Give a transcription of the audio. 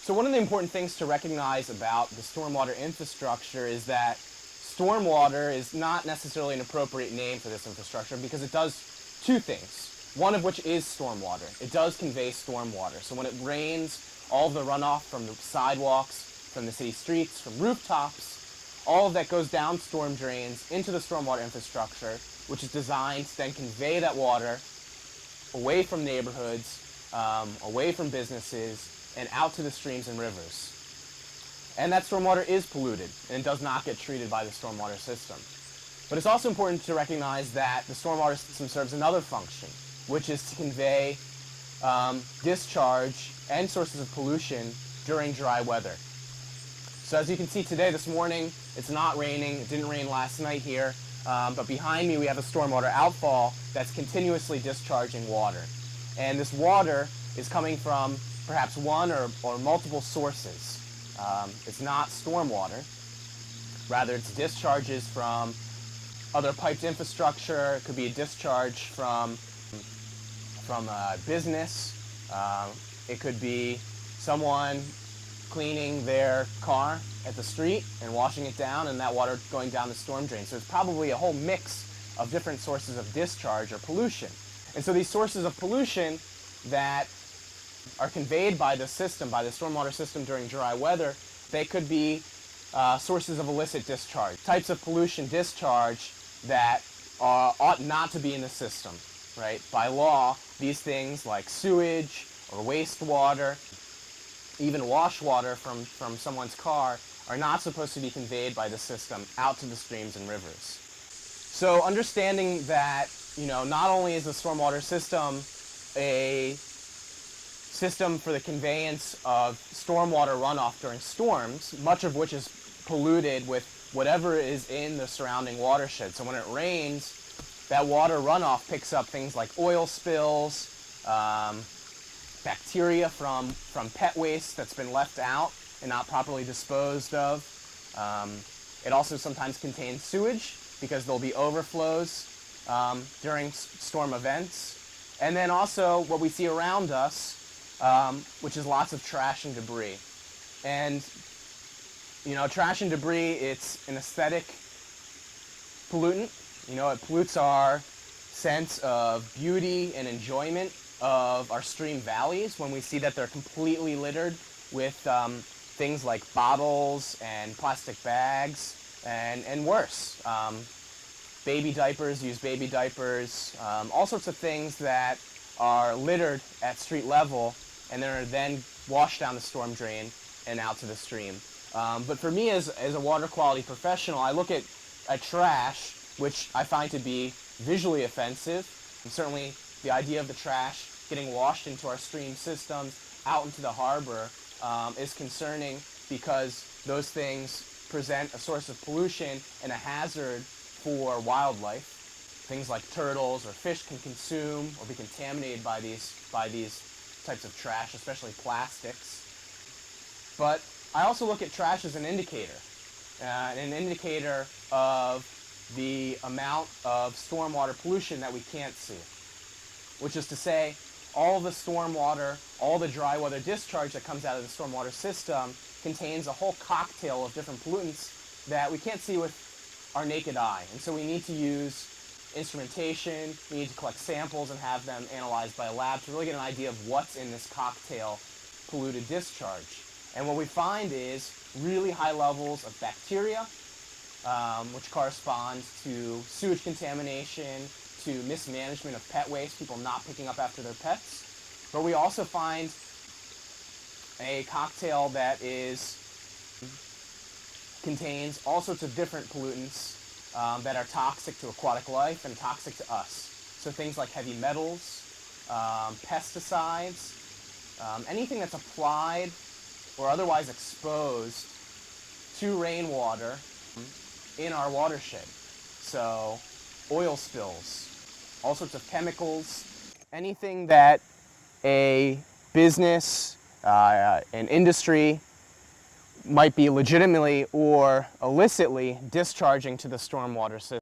So one of the important things to recognize about the stormwater infrastructure is that stormwater is not necessarily an appropriate name for this infrastructure because it does two things, one of which is stormwater. It does convey stormwater. So when it rains, all of the runoff from the sidewalks, from the city streets, from rooftops, all of that goes down storm drains into the stormwater infrastructure, which is designed to then convey that water away from neighborhoods, away from businesses, and out to the streams and rivers. And that stormwater is polluted and does not get treated by the stormwater system. But it's also important to recognize that the stormwater system serves another function, which is to convey discharge and sources of pollution during dry weather. So as you can see today, this morning, it's not raining. It didn't rain last night here. But behind me, we have a stormwater outfall that's continuously discharging water. And this water is coming from perhaps one or multiple sources. It's not stormwater. Rather, it's discharges from other piped infrastructure. It could be a discharge from a business. It could be someone cleaning their car at the street and washing it down, and that water going down the storm drain. So it's probably a whole mix of different sources of discharge or pollution. And so these sources of pollution that are conveyed by the system, by the stormwater system during dry weather, they could be sources of illicit discharge, types of pollution discharge that ought not to be in the system, right? By law, these things like sewage or wastewater, even wash water from someone's car, are not supposed to be conveyed by the system out to the streams and rivers. So understanding that, not only is the stormwater system a system for the conveyance of stormwater runoff during storms, much of which is polluted with whatever is in the surrounding watershed. So when it rains, that water runoff picks up things like oil spills, bacteria from pet waste that's been left out and not properly disposed of. It also sometimes contains sewage because there'll be overflows during storm events. And then also what we see around us, which is lots of trash and debris. And, trash and debris, it's an aesthetic pollutant. It pollutes our sense of beauty and enjoyment of our stream valleys when we see that they're completely littered with things like bottles and plastic bags and worse. Baby diapers, used baby diapers, all sorts of things that are littered at street level and are then washed down the storm drain and out to the stream. But for me as a water quality professional, I look at trash, which I find to be visually offensive. And certainly the idea of the trash getting washed into our stream systems, out into the harbor, is concerning because those things present a source of pollution and a hazard for wildlife. Things like turtles or fish can consume or be contaminated by these types of trash, especially plastics. But I also look at trash as an indicator of the amount of stormwater pollution that we can't see, which is to say, all the stormwater, all the dry weather discharge that comes out of the stormwater system contains a whole cocktail of different pollutants that we can't see with our naked eye. And so we need to use instrumentation, we need to collect samples and have them analyzed by a lab to really get an idea of what's in this cocktail polluted discharge. And what we find is really high levels of bacteria, which corresponds to sewage contamination, to mismanagement of pet waste, people not picking up after their pets. But we also find a cocktail that contains all sorts of different pollutants that are toxic to aquatic life and toxic to us. So things like heavy metals, pesticides, anything that's applied or otherwise exposed to rainwater in our watershed. So oil spills, all sorts of chemicals, anything that a business, an industry might be legitimately or illicitly discharging to the stormwater system.